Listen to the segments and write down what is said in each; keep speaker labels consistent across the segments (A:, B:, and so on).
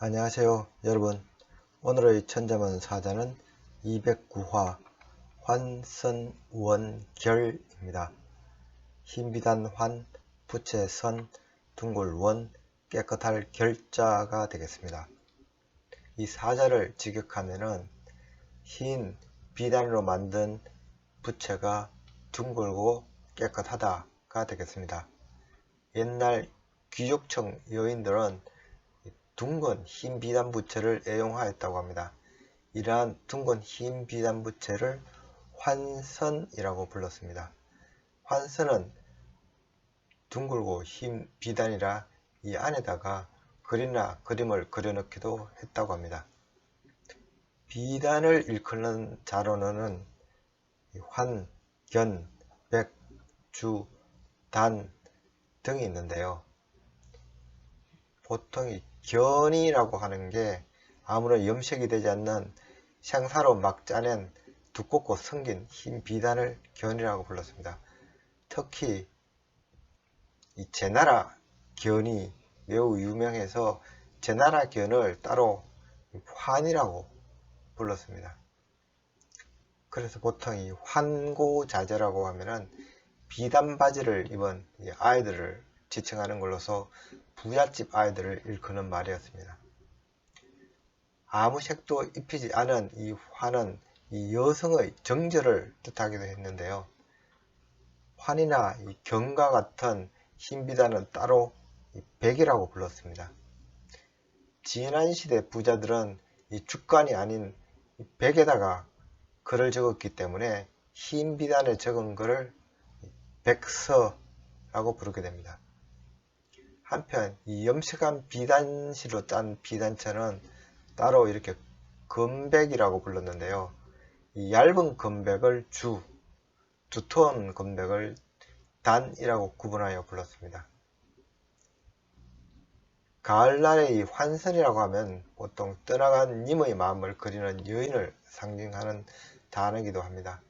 A: 안녕하세요 여러분. 오늘의 천자문 사자는 209화 환선원결입니다. 흰비단 환, 부채 선, 둥글 원, 깨끗할 결자가 되겠습니다. 이 사자를 직역하면은 흰 비단으로 만든 부채가 둥글고 깨끗하다가 되겠습니다. 옛날 귀족층 여인들은 둥근 흰 비단 부채를 애용하였다고 합니다. 이러한 둥근 흰 비단 부채를 환선이라고 불렀습니다. 환선은 둥글고 흰 비단이라 이 안에다가 글이나 그림을 그려넣기도 했다고 합니다. 비단을 일컫는 자로는 환, 견, 백, 주, 단 등이 있는데요. 보통 이 견이라고 하는 게 아무런 염색이 되지 않는 생사로 막 짜낸 두껍고 성긴 흰 비단을 견이라고 불렀습니다. 특히 이 제나라 견이 매우 유명해서 제나라 견을 따로 환이라고 불렀습니다. 그래서 보통 이 환고자제라고 하면은 비단 바지를 입은 아이들을 지칭하는 걸로서 부잣집 아이들을 일컫는 말이었습니다. 아무 색도 입히지 않은 이 환은 이 여성의 정절을 뜻하기도 했는데요. 환이나 이 견과 같은 흰비단은 따로 백이라고 불렀습니다. 지난 시대 부자들은 이 주간이 아닌 백에다가 글을 적었기 때문에 흰비단에 적은 글을 백서라고 부르게 됩니다. 한편 이 염색한 비단실로 짠 비단차는 따로 이렇게 금백이라고 불렀는데요. 이 얇은 금백을 주, 두터운 금백을 단이라고 구분하여 불렀습니다. 가을날의 이 환선이라고 하면 보통 떠나간 님의 마음을 그리는 여인을 상징하는 단어이기도 합니다.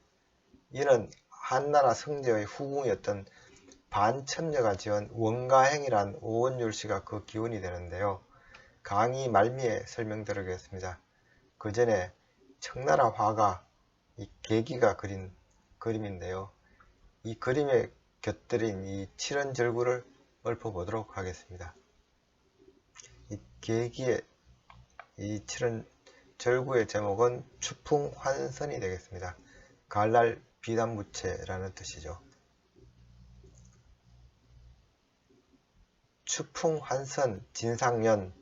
A: 이는 한나라 성제의 후궁이었던 반첨녀가 지은 원가행이란 오원율시가 그 기원이 되는데요. 강의 말미에 설명드리겠습니다. 그 전에 청나라 화가 이 계기가 그린 그림인데요. 이 그림에 곁들인 이 칠연절구를 읊어보도록 하겠습니다. 이 계기의 이 칠연절구의 제목은 추풍환선이 되겠습니다. 가을날 비단부채라는 뜻이죠. 추풍환선 진상년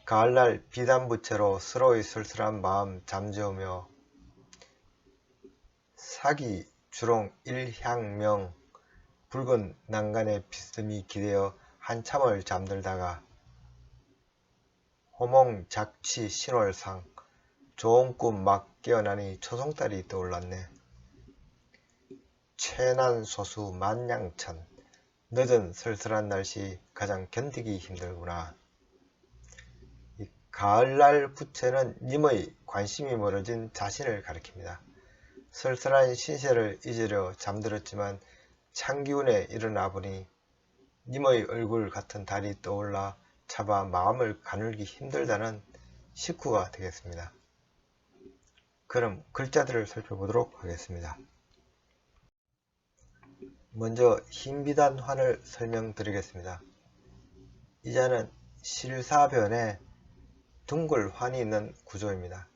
A: 가을날 비단부채로 서로의 쓸쓸한 마음 잠재우며 사기 주롱 일향명 붉은 난간에 비스듬히 기대어 한참을 잠들다가 호몽 작취 신월상 좋은 꿈 막 깨어나니 초송달이 떠올랐네. 최난소수 만냥천 늦은 쓸쓸한 날씨 가장 견디기 힘들구나. 이 가을날 부채는 님의 관심이 멀어진 자신을 가리킵니다. 쓸쓸한 신세를 잊으려 잠들었지만 찬기운에 일어나 보니 님의 얼굴 같은 달이 떠올라 차마 마음을 가눌기 힘들다는 식구가 되겠습니다. 그럼 글자들을 살펴보도록 하겠습니다. 먼저 흰비단 환을 설명드리겠습니다. 이 자는 실사변에 둥글 환이 있는 구조입니다.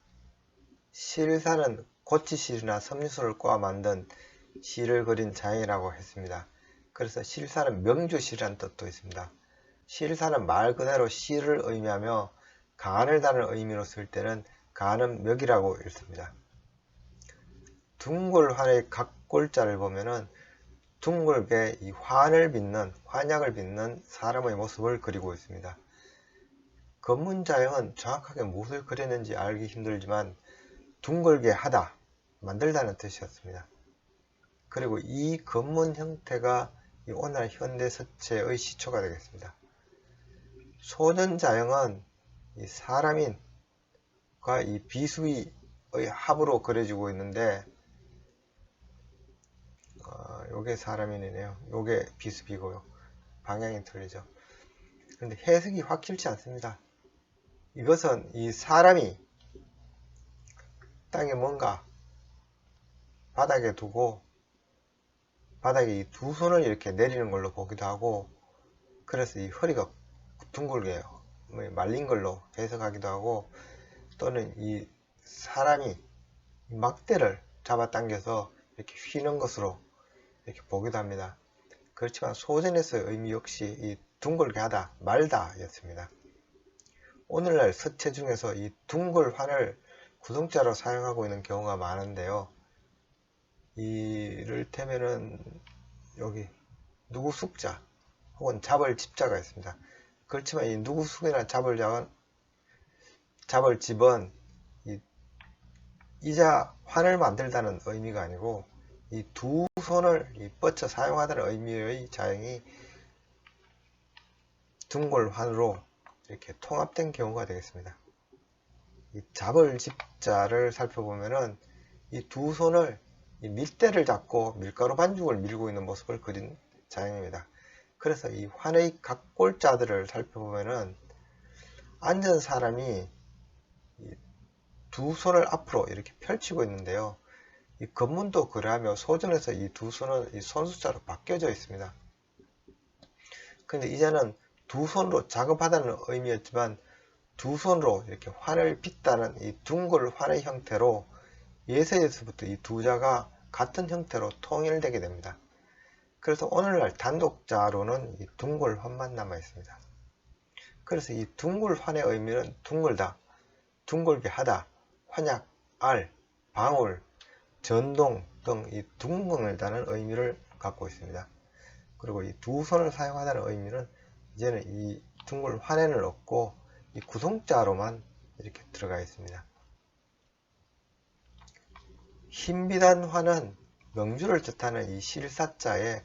A: 실사는 고치실이나 섬유소를 꼬아 만든 실을 그린 자연이라고 했습니다. 그래서 실사는 명주실이라는 뜻도 있습니다. 실사는 말 그대로 실을 의미하며 간을 다는 의미로 쓸 때는 간은 멱이라고 읽습니다. 둥글환의 각 골자를 보면은 둥글게 이 환을 빚는 환약을 빚는 사람의 모습을 그리고 있습니다. 검문자형은 정확하게 무엇을 그렸는지 알기 힘들지만 둥글게 하다, 만들다는 뜻이었습니다. 그리고 이 검문 형태가 오늘 현대 서체의 시초가 되겠습니다. 소년자형은 이 사람인과 이 비수위의 합으로 그려지고 있는데 요게 사람인이네요. 요게 비수비고요. 방향이 틀리죠. 그런데 해석이 확실치 않습니다. 이것은 이 사람이 땅에 뭔가 바닥에 두고 바닥에 이 두 손을 이렇게 내리는 걸로 보기도 하고, 그래서 이 허리가 둥글게 말린 걸로 해석하기도 하고, 또는 이 사람이 막대를 잡아당겨서 이렇게 휘는 것으로 이렇게 보기도 합니다. 그렇지만 소전에서의 의미 역시 이 둥글게 하다, 말다 였습니다. 오늘날 서체 중에서 이 둥글환을 구성자로 사용하고 있는 경우가 많은데요. 이를테면은 여기 누구숙자 혹은 잡을집자가 있습니다. 그렇지만 이 누구숙이나 잡을집은 이자 환을 만들다는 의미가 아니고 이 두 손을 뻗쳐 사용하다는 의미의 자형이 둥글환으로 이렇게 통합된 경우가 되겠습니다. 이 잡을집자를 살펴보면은 이 두 손을 이 밀대를 잡고 밀가루 반죽을 밀고 있는 모습을 그린 자형입니다. 그래서 이 환의 각골자들을 살펴보면은 앉은 사람이 두 손을 앞으로 이렇게 펼치고 있는데요. 이 건문도 그러하며 소전에서 이 두 손은 이 손숫자로 바뀌어져 있습니다. 근데 이제는 두 손으로 작업하다는 의미였지만 두 손으로 이렇게 환을 빚다는 이 둥글 환의 형태로 예서에서부터 이 두 자가 같은 형태로 통일되게 됩니다. 그래서 오늘날 단독자로는 이 둥글 환만 남아 있습니다. 그래서 이 둥글 환의 의미는 둥글다, 둥글게 하다, 환약, 알, 방울, 전동 등 이 둥글다는 의미를 갖고 있습니다. 그리고 이 두 손을 사용하다는 의미는 이제는 이 둥글 환에는 없고 이 구성자로만 이렇게 들어가 있습니다. 흰비단 환은 명주를 뜻하는 이 실사자에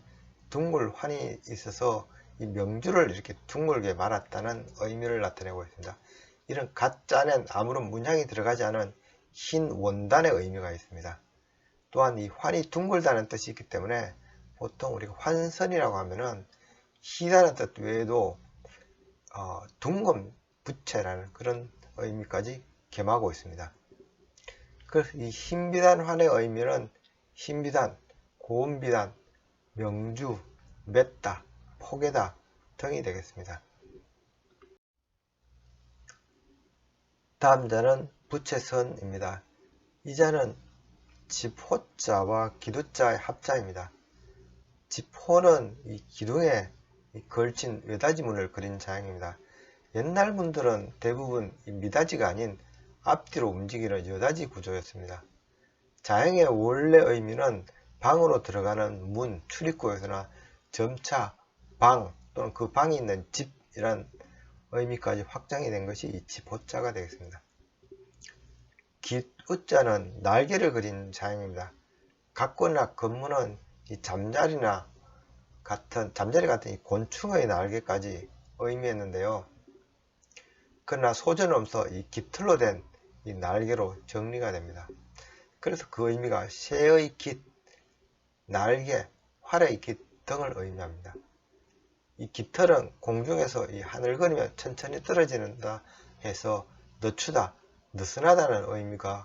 A: 둥글 환이 있어서 이 명주를 이렇게 둥글게 말았다는 의미를 나타내고 있습니다. 이런 가짜는 아무런 문양이 들어가지 않은 흰 원단의 의미가 있습니다. 또한 이 환이 둥글다는 뜻이 있기 때문에 보통 우리가 환선이라고 하면은 희다는 뜻 외에도 둥근 부채라는 그런 의미까지 겸하고 있습니다. 그래서 이 흰비단 환의 의미는 흰비단, 고운비단, 명주, 맺다, 포개다 등이 되겠습니다. 다음 자는 부채선입니다. 이 자는 집호자와 기두자의 합자입니다. 집호는 이 기둥에 걸친 외다지문을 그린 자형입니다. 옛날 분들은 대부분 미다지가 아닌 앞뒤로 움직이는 여다지 구조였습니다. 자형의 원래 의미는 방으로 들어가는 문, 출입구에서나 점차, 방 또는 그 방이 있는 집이란 의미까지 확장이 된 것이 이 집호자가 되겠습니다. 기우자는 날개를 그린 자형입니다. 각고나 건문은 이 잠자리 같은 이 곤충의 날개까지 의미했는데요. 그러나 소전음서 이 깃털로 된 이 날개로 정리가 됩니다. 그래서 그 의미가 새의 깃, 날개, 활의 깃 등을 의미합니다. 이 깃털은 공중에서 이 하늘거리며 천천히 떨어지는다 해서 늦추다, 느슨하다는 의미가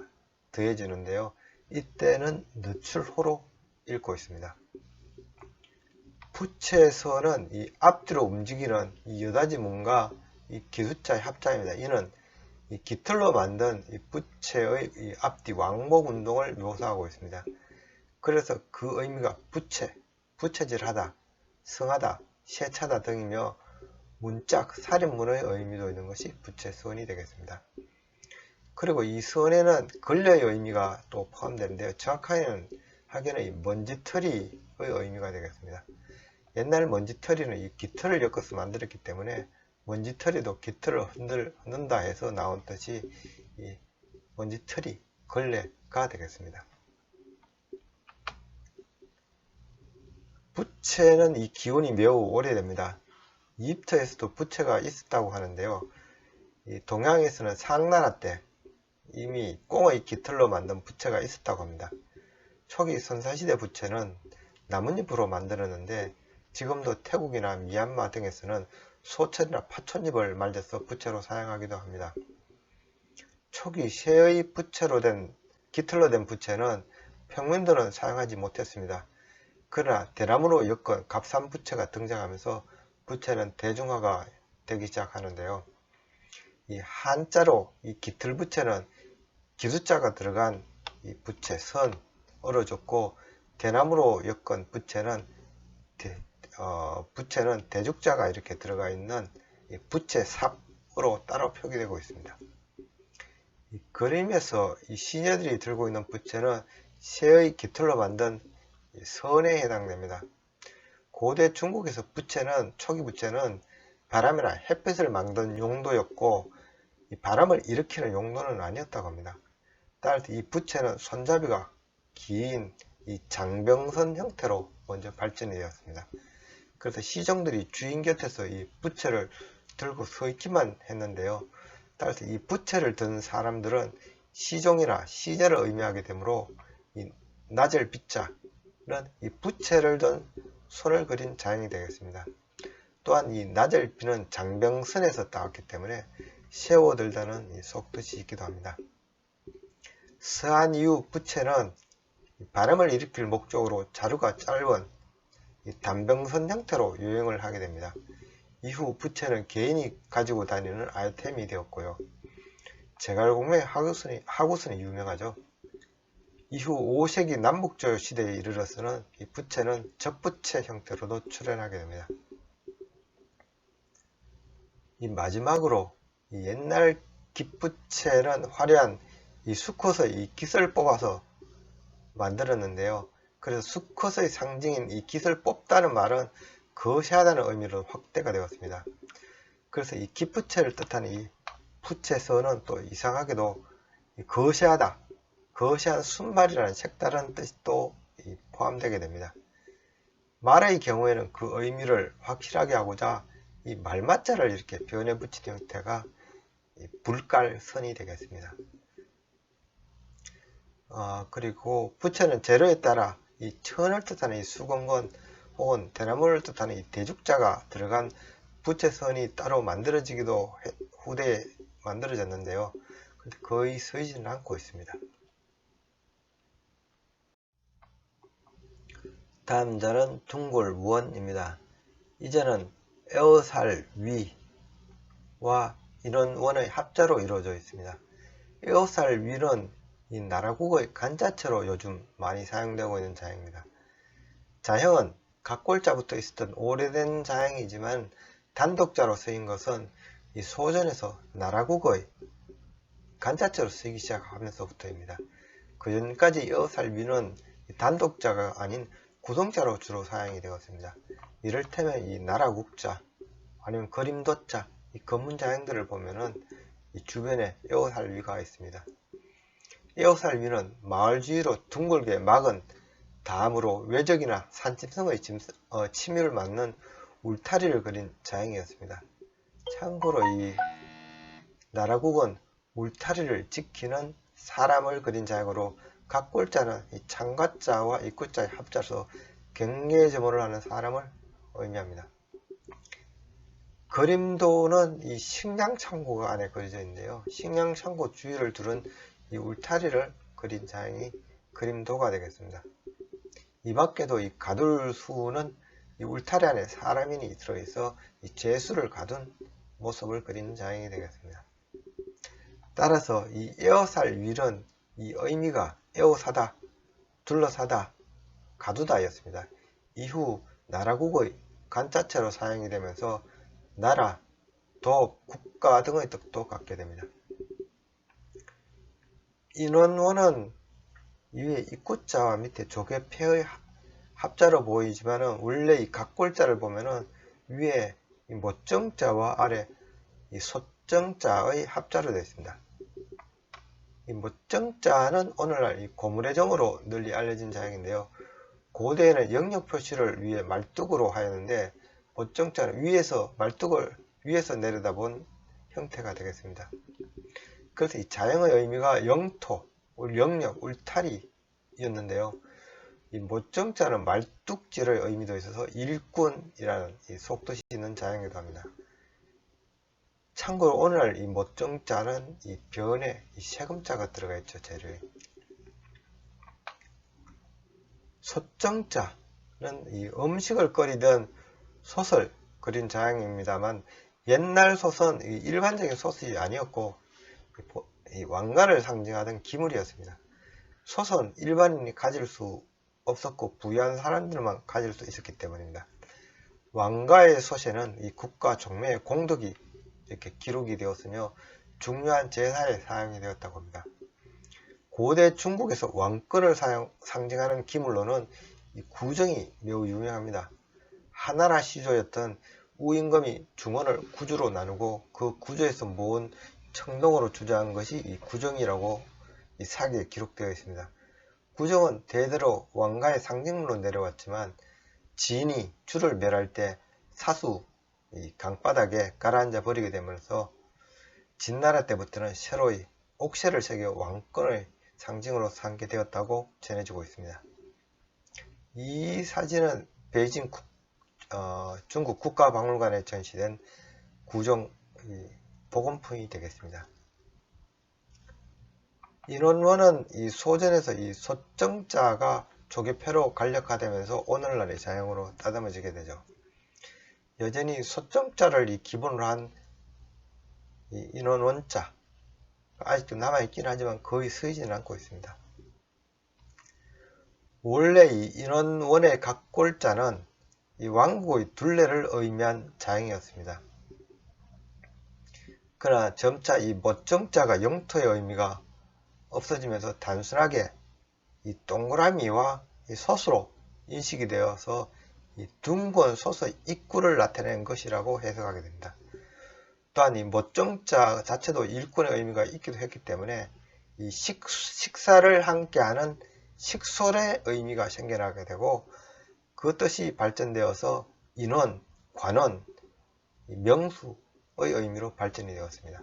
A: 더해지는데요. 이때는 늦출호로 읽고 있습니다. 부채에서는 이 앞뒤로 움직이는 이 여다지문과 이 기숫자의 합자입니다. 이는 이 깃털로 만든 이 부채의 이 앞뒤 왕복 운동을 묘사하고 있습니다. 그래서 그 의미가 부채, 부채질하다, 성하다, 세차다 등이며 문짝, 살인문의 의미도 있는 것이 부채선이 되겠습니다. 그리고 이 선에는 걸레의 의미가 또 포함되는데요. 정확하게는 이 먼지털이의 의미가 되겠습니다. 옛날 먼지털이는 이 깃털을 엮어서 만들었기 때문에 먼지털이도 깃털을 흔든다 해서 나온 뜻이 이 먼지털이, 걸레가 되겠습니다. 부채는 이 기원이 매우 오래됩니다. 이집트에서도 부채가 있었다고 하는데요. 이 동양에서는 상나라 때 이미 꽁의 깃털로 만든 부채가 있었다고 합니다. 초기 선사시대 부채는 나뭇잎으로 만들었는데 지금도 태국이나 미얀마 등에서는 소철이나 파촌잎을 말려서 부채로 사용하기도 합니다. 초기 쇠의 깃털로 된 부채는 평민들은 사용하지 못했습니다. 그러나 대나무로 엮은 값산 부채가 등장하면서 부채는 대중화가 되기 시작하는데요. 이 한자로 이 깃털 부채는 기수자가 들어간 이 부채 선으로 줬고, 대나무로 엮은 부채는 대죽자가 이렇게 들어가 있는 이 부채 삽으로 따로 표기되고 있습니다. 이 그림에서 이 시녀들이 들고 있는 부채는 쇠의 깃털로 만든 선에 해당됩니다. 고대 중국에서 초기 부채는 바람이나 햇빛을 막는 용도였고, 이 바람을 일으키는 용도는 아니었다고 합니다. 따라서 이 부채는 손잡이가 긴 이 장병선 형태로 먼저 발전이 되었습니다. 그래서 시종들이 주인 곁에서 이 부채를 들고 서 있기만 했는데요. 따라서 이 부채를 든 사람들은 시종이나 시녀를 의미하게 되므로 이 나젤 비자는 이 부채를 든 손을 그린 자형이 되겠습니다. 또한 이 나젤비는 장병선에서 따왔기 때문에 세워들다는 속뜻이 있기도 합니다. 서한 이후 부채는 바람을 일으킬 목적으로 자루가 짧은 단병선 형태로 유행을 하게 됩니다. 이후 부채는 개인이 가지고 다니는 아이템이 되었고요. 제갈공명의 하구선이 유명하죠. 이후 5세기 남북조 시대에 이르러서는 이 부채는 접부채 형태로도 출현하게 됩니다. 이 마지막으로 이 옛날 깃부채는 화려한 이 수컷의 이 깃을 뽑아서 만들었는데요. 그래서 수컷의 상징인 이 깃을 뽑다는 말은 거시하다는 의미로 확대가 되었습니다. 그래서 이 깃부채를 뜻하는 이 부채선은 또 이상하게도 거시하다, 거시한 순말이라는 색다른 뜻이 또 포함되게 됩니다. 말의 경우에는 그 의미를 확실하게 하고자 이 말맞자를 이렇게 변해 붙인 형태가 불깔선이 되겠습니다. 그리고 부채는 재료에 따라 이 천을 뜻하는 이 수건건 혹은 대나무를 뜻하는 이 대죽자가 들어간 부채선이 따로 만들어지기도 후대에 만들어졌는데요. 거의 서지는 않고 있습니다. 다음 자는 둥골원입니다. 이 자는 에어살 위와 인원원의 합자로 이루어져 있습니다. 에어살 위는 이 나라국의 간자체로 요즘 많이 사용되고 있는 자형입니다. 자형은 각골자부터 있었던 오래된 자형이지만 단독자로 쓰인 것은 이 소전에서 나라국의 간자체로 쓰이기 시작하면서부터입니다. 그 전까지 에어살 위는 단독자가 아닌 구성자로 주로 사용이 되었습니다. 이를테면 이 나라국자 아니면 그림도자, 이 검문 자형들을 보면은 이 주변에 에어살 위가 있습니다. 에어살 위는 마을 주위로 둥글게 막은 다음으로 외적이나 산짐승의 침입을 막는 울타리를 그린 자형이었습니다. 참고로 이 나라국은 울타리를 지키는 사람을 그린 자형으로 각골자는 이 창가자와 입구자의 합자로서 경계점호를 하는 사람을 의미합니다. 그림도는 이 식량창고가 안에 그려져 있는데요. 식량창고 주위를 두른 이 울타리를 그린 자형이 그림도가 되겠습니다. 이 밖에도 이 가둘수는 이 울타리 안에 사람인이 들어있어 이 죄수를 가둔 모습을 그린 자형이 되겠습니다. 따라서 이 에어살 윌은 이 의미가 에워사다, 둘러사다, 가두다 였습니다. 이후 나라국의 간자체로 사용이 되면서 나라, 도, 국가 등의 뜻도 갖게 됩니다. 인원원은 위에 입구자와 밑에 조개패의 합자로 보이지만은 원래 이 각골자를 보면은 위에 이 모정자와 아래 이 소정자의 합자로 되어 있습니다. 이 모정자는 오늘날 이 고물의 정으로 널리 알려진 자형인데요. 고대에는 영역 표시를 위에 말뚝으로 하였는데 모정자는 말뚝을 위에서 내려다본 형태가 되겠습니다. 그래서 이 자형의 의미가 영토, 영역, 울타리였는데요. 이 모정자는 말뚝질의 의미도 있어서 일꾼이라는 이 속뜻이 있는 자형이기도 합니다. 참고로 오늘 이 못정자는 이 변에 이 세금자가 들어가 있죠. 재료에. 솥정자는 이 음식을 끓이던 솥을 그린 자양입니다만, 옛날 솥은 이 일반적인 솥이 아니었고 이 왕가를 상징하던 기물이었습니다. 솥은 일반인이 가질 수 없었고 부유한 사람들만 가질 수 있었기 때문입니다. 왕가의 솥에는 이 국가 종묘의 공덕이 이렇게 기록이 되었으며 중요한 제사에 사용이 되었다고 합니다. 고대 중국에서 왕권을 상징하는 기물로는 이 구정이 매우 유명합니다. 하나라 시조였던 우임금이 중원을 구주로 나누고 그 구조에서 모은 청동으로 주장한 것이 이 구정이라고 이 사기에 기록되어 있습니다. 구정은 대대로 왕가의 상징물로 내려왔지만 진이 주를 멸할 때 사수 이 강바닥에 가라앉아 버리게 되면서 진나라 때부터는 새로이 옥새를 새겨 왕권의 상징으로 삼게 되었다고 전해지고 있습니다. 이 사진은 베이징 중국 국가박물관에 전시된 구정 복원품이 되겠습니다. 인원원은 이 소전에서 이 솥정자가 조개표로 간략화되면서 오늘날의 자형으로 따듬어지게 되죠. 여전히 솥정자를 이 기본으로 한 이 인원원자 아직도 남아있긴 하지만 거의 쓰이지는 않고 있습니다. 원래 이 인원원의 각 골자는 이 왕국의 둘레를 의미한 자형이었습니다. 그러나 점차 이 못정자가 영토의 의미가 없어지면서 단순하게 이 동그라미와 이 솥으로 인식이 되어서 이 둥근 솥의 입구를 나타내는 것이라고 해석하게 됩니다. 또한 이 못정자 자체도 일꾼의 의미가 있기도 했기 때문에 이 식사를 함께하는 식솔의 의미가 생겨나게 되고 그 뜻이 발전되어서 인원, 관원, 명수의 의미로 발전이 되었습니다.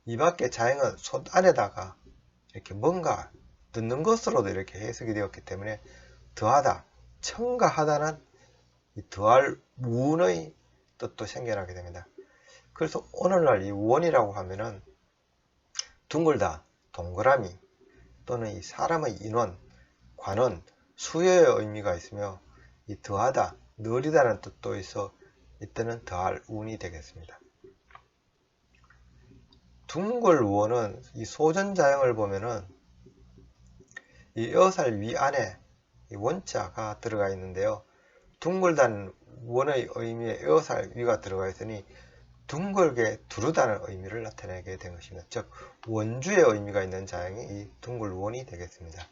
A: 이 밖에 자형은 솥 안에다가 이렇게 뭔가 넣는 것으로도 이렇게 해석이 되었기 때문에 더하다, 첨가하다는 이 더할 무의 뜻도 생겨나게 됩니다. 그래서 오늘날 이 원이라고 하면은 둥글다, 동그라미 또는 이 사람의 인원, 관원, 수요의 의미가 있으며 이 더하다, 느리다는 뜻도 있어 이때는 더할 운이 되겠습니다. 둥글원은 이 소전자형을 보면은 이 엿살 위 안에 이 원자가 들어가 있는데요. 둥글다는 원의 의미에 엿살 위가 들어가 있으니 둥글게 두르다는 의미를 나타내게 된 것입니다. 즉 원주의 의미가 있는 자형이 이 둥글원이 되겠습니다.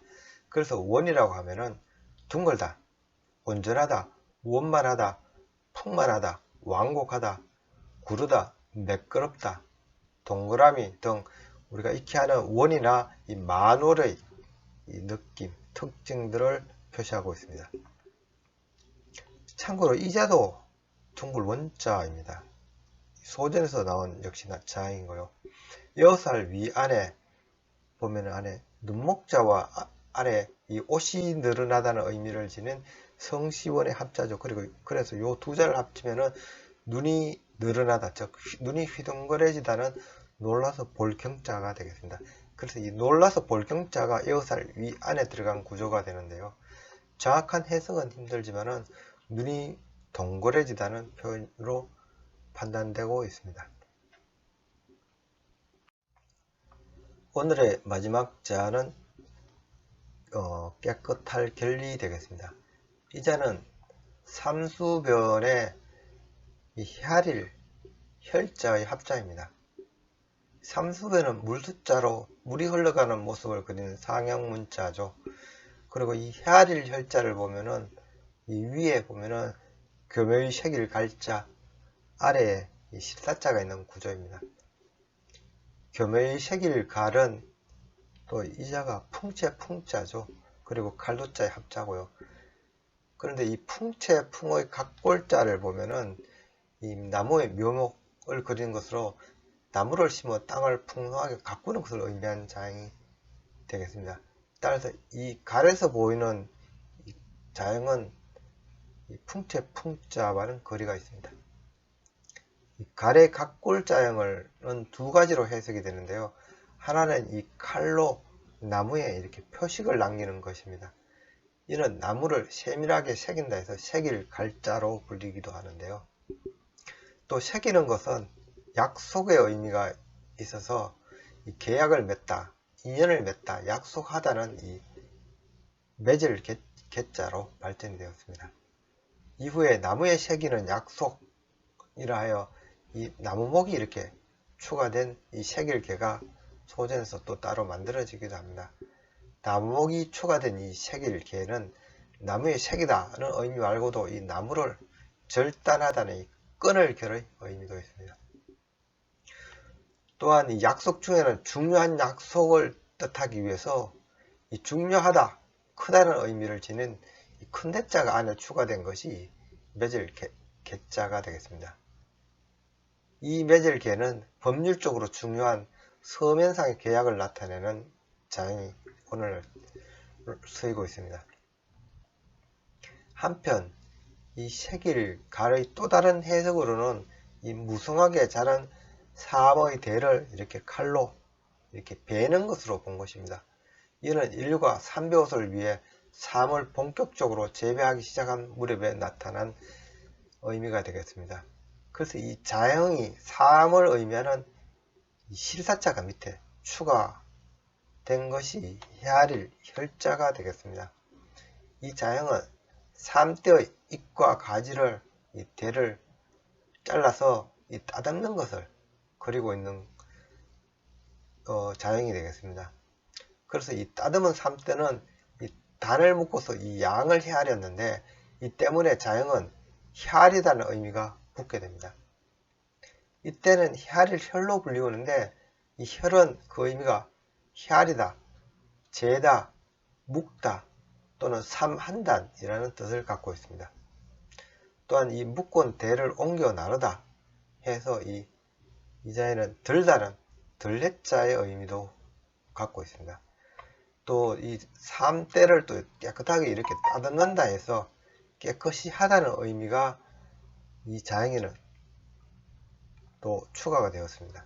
A: 그래서 원이라고 하면은 둥글다, 온전하다, 원만하다, 풍만하다, 완곡하다, 구르다, 매끄럽다, 동그라미 등 우리가 익히 하는 원이나 이 만월의 이 느낌, 특징들을 표시하고 있습니다. 참고로 이자도 둥글 원자입니다. 소전에서 나온 역시나 자형이고요. 엿살 위 안에 보면 안에 눈목자와 아래 이 옷이 늘어나다는 의미를 지닌 성시원의 합자죠. 그리고 그래서 요 두 자를 합치면은 눈이 늘어나다, 즉 눈이 휘둥그레지다는 놀라서 볼 경자가 되겠습니다. 그래서 이 놀라서 볼 경자가 엿살 위 안에 들어간 구조가 되는데요. 정확한 해석은 힘들지만은 눈이 동그래지다는 표현으로 판단되고 있습니다. 오늘의 마지막 자는 깨끗할 결리 되겠습니다. 이 자는 삼수변의 이 혈일, 혈자의 합자입니다. 삼수변은 물숫자로 물이 흘러가는 모습을 그리는 상형문자죠. 그리고 이 혈일 혈자를 보면은 이 위에 보면은 교묘의 색일 갈자, 아래에 이 실사자가 있는 구조입니다. 교묘의 색일 갈은 또 이자가 풍채 풍자죠. 그리고 갈도자의 합자고요. 그런데 이 풍채 풍의 각골자를 보면은 이 나무의 묘목을 그리는 것으로 나무를 심어 땅을 풍성하게 가꾸는 것을 의미하는 자형이 되겠습니다. 따라서 이 갈에서 보이는 이 자형은 이 풍채 풍자와는 거리가 있습니다. 가래 각골 자형은 두 가지로 해석이 되는데요. 하나는 이 칼로 나무에 이렇게 표식을 남기는 것입니다. 이는 나무를 세밀하게 새긴다 해서 새길 갈자로 불리기도 하는데요. 또 새기는 것은 약속의 의미가 있어서 이 계약을 맺다, 인연을 맺다, 약속하다는 이 맺을 개자로 발전이 되었습니다. 이후에 나무에 새기는 약속이라 하여 이 나무목이 이렇게 추가된 이 새길개가 소전에서 또 따로 만들어지기도 합니다. 나무목이 추가된 이 새길개는 나무에 새기다는 의미 말고도 이 나무를 절단하다는 이 끊을 결의 의미도 있습니다. 또한 이 약속 중에는 중요한 약속을 뜻하기 위해서 이 중요하다, 크다는 의미를 지닌 이 큰 대자가 안에 추가된 것이 맺을 개자가 되겠습니다. 이 맺을 개는 법률적으로 중요한 서면상의 계약을 나타내는 자형이 오늘 쓰이고 있습니다. 한편 이 새길 갈의 또 다른 해석으로는 이 무성하게 자란 삶의 대를 이렇게 칼로 이렇게 베는 것으로 본 것입니다. 이는 인류가 삼배옷을 위해 삶을 본격적으로 재배하기 시작한 무렵에 나타난 의미가 되겠습니다. 그래서 이 자형이 삶을 의미하는 이 실사자가 밑에 추가된 것이 헤아릴 혈자가 되겠습니다. 이 자형은 삶대의 잎과 가지를 이 대를 잘라서 이 따듬는 것을 그리고 있는 자형이 되겠습니다. 그래서 이 따듬은 삶대는 이 단을 묶어서 이 양을 헤아렸는데 이 때문에 자형은 헤아리다는 의미가 붙게 됩니다. 이때는 헤아릴 혈로 불리우는데 이 혈은 그 의미가 헤아리다, 재다, 묶다 또는 삼한단이라는 뜻을 갖고 있습니다. 또한 이 묶은 대를 옮겨 나르다 해서 이 자에는 들다는 들레자의 의미도 갖고 있습니다. 또 이 삶대를 또 깨끗하게 이렇게 따듬는다 해서 깨끗이 하다는 의미가 이 자형에는 또 추가가 되었습니다.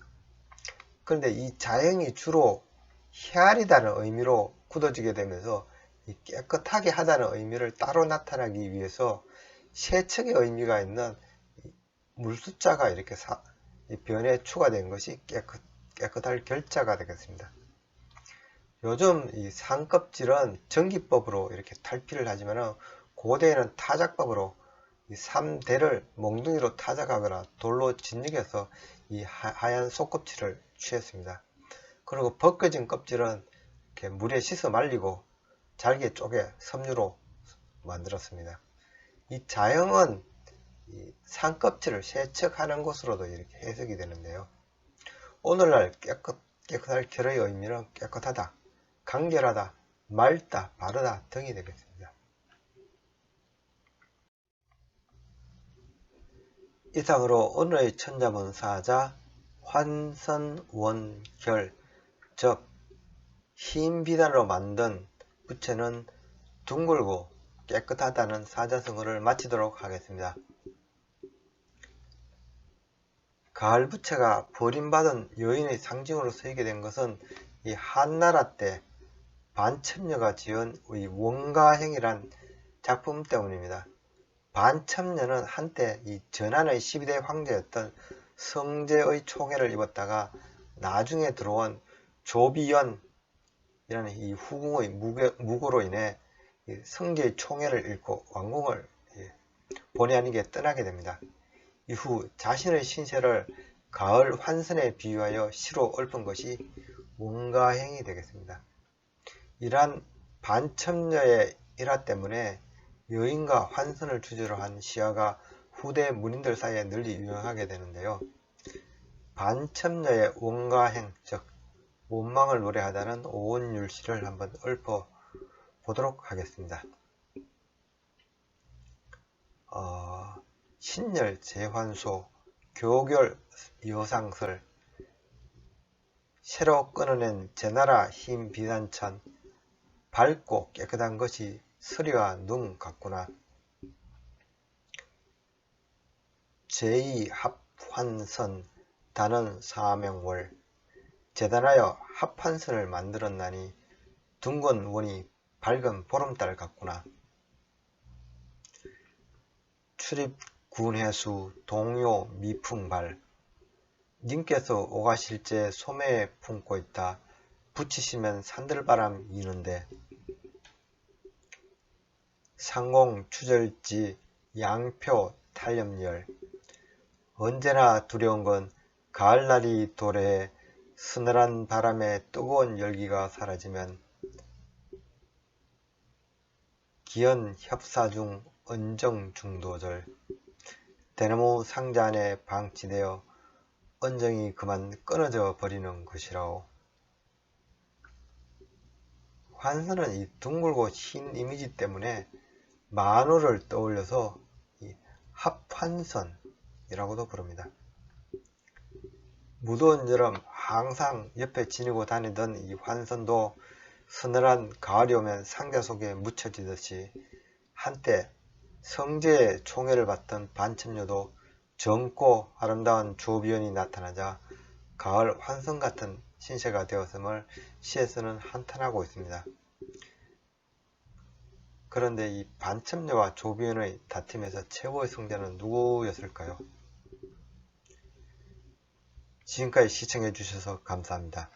A: 그런데 이 자형이 주로 헤아리다는 의미로 굳어지게 되면서 이 깨끗하게 하다는 의미를 따로 나타나기 위해서 세척의 의미가 있는 물숫자가 이렇게 변에 추가된 것이 깨끗할 결자가 되겠습니다. 요즘 이 산껍질은 전기법으로 이렇게 탈피를 하지만 고대에는 타작법으로 이 삼대를 몽둥이로 타작하거나 돌로 진흙해서 이 하얀 속껍질을 취했습니다. 그리고 벗겨진 껍질은 이렇게 물에 씻어 말리고 잘게 쪼개 섬유로 만들었습니다. 이 자형은 이 산껍질을 세척하는 것으로도 이렇게 해석이 되는데요. 오늘날 깨끗할 결의 의미는 깨끗하다, 간결하다, 맑다, 바르다 등이 되겠습니다. 이상으로 오늘의 천자문사자 환선원결, 즉 흰 비단으로 만든 부채는 둥글고 깨끗하다는 사자성어를 마치도록 하겠습니다. 가을 부채가 버림받은 여인의 상징으로 쓰이게 된 것은 이 한나라 때 반첩녀가 지은 이 원가행이란 작품 때문입니다. 반첩녀는 한때 이 전한의 12대 황제였던 성제의 총애를 입었다가 나중에 들어온 조비연이라는 이 후궁의 무고로 인해 성제의 총애를 잃고 왕궁을 본의 아니게 떠나게 됩니다. 이후 자신의 신세를 가을 환선에 비유하여 시로 읊은 것이 원가행이 되겠습니다. 이러한 반첩녀의 일화 때문에 여인과 환선을 주제로 한 시화가 후대 문인들 사이에 널리 유행하게 되는데요. 반첩녀의 원가행, 즉 원망을 노래하다는 오원율시를 한번 읊어 보도록 하겠습니다. 신열 재환소 교결 여상설 새로 끊어낸 제나라 흰 비단천 밝고 깨끗한 것이 서리와 눈 같구나. 제2 합환선 단원 사명월 재단하여 합환선을 만들었나니 둥근 원이 밝은 보름달 같구나. 출입군해수 동요 미풍발 님께서 오가실제 소매에 품고 있다. 붙이시면 산들바람 이는데 상공 추절지 양표 탈염열 언제나 두려운 건 가을날이 도래해 서늘한 바람에 뜨거운 열기가 사라지면 기연 협사중 언정중도절 대나무 상자 안에 방치되어 언정이 그만 끊어져 버리는 것이라오. 환선은 이 둥글고 흰 이미지 때문에 만호를 떠올려서 이 합환선이라고도 부릅니다. 무더운 여름 항상 옆에 지니고 다니던 이 환선도 서늘한 가을이 오면 상자 속에 묻혀지듯이 한때 성제의 총애를 받던 반첩녀도 젊고 아름다운 조비연이 나타나자 가을 환선 같은 신세가 되었음을 시에서는 한탄하고 있습니다. 그런데 이 반첩녀와 조비연의 다툼에서 최고의 승자는 누구였을까요? 지금까지 시청해 주셔서 감사합니다.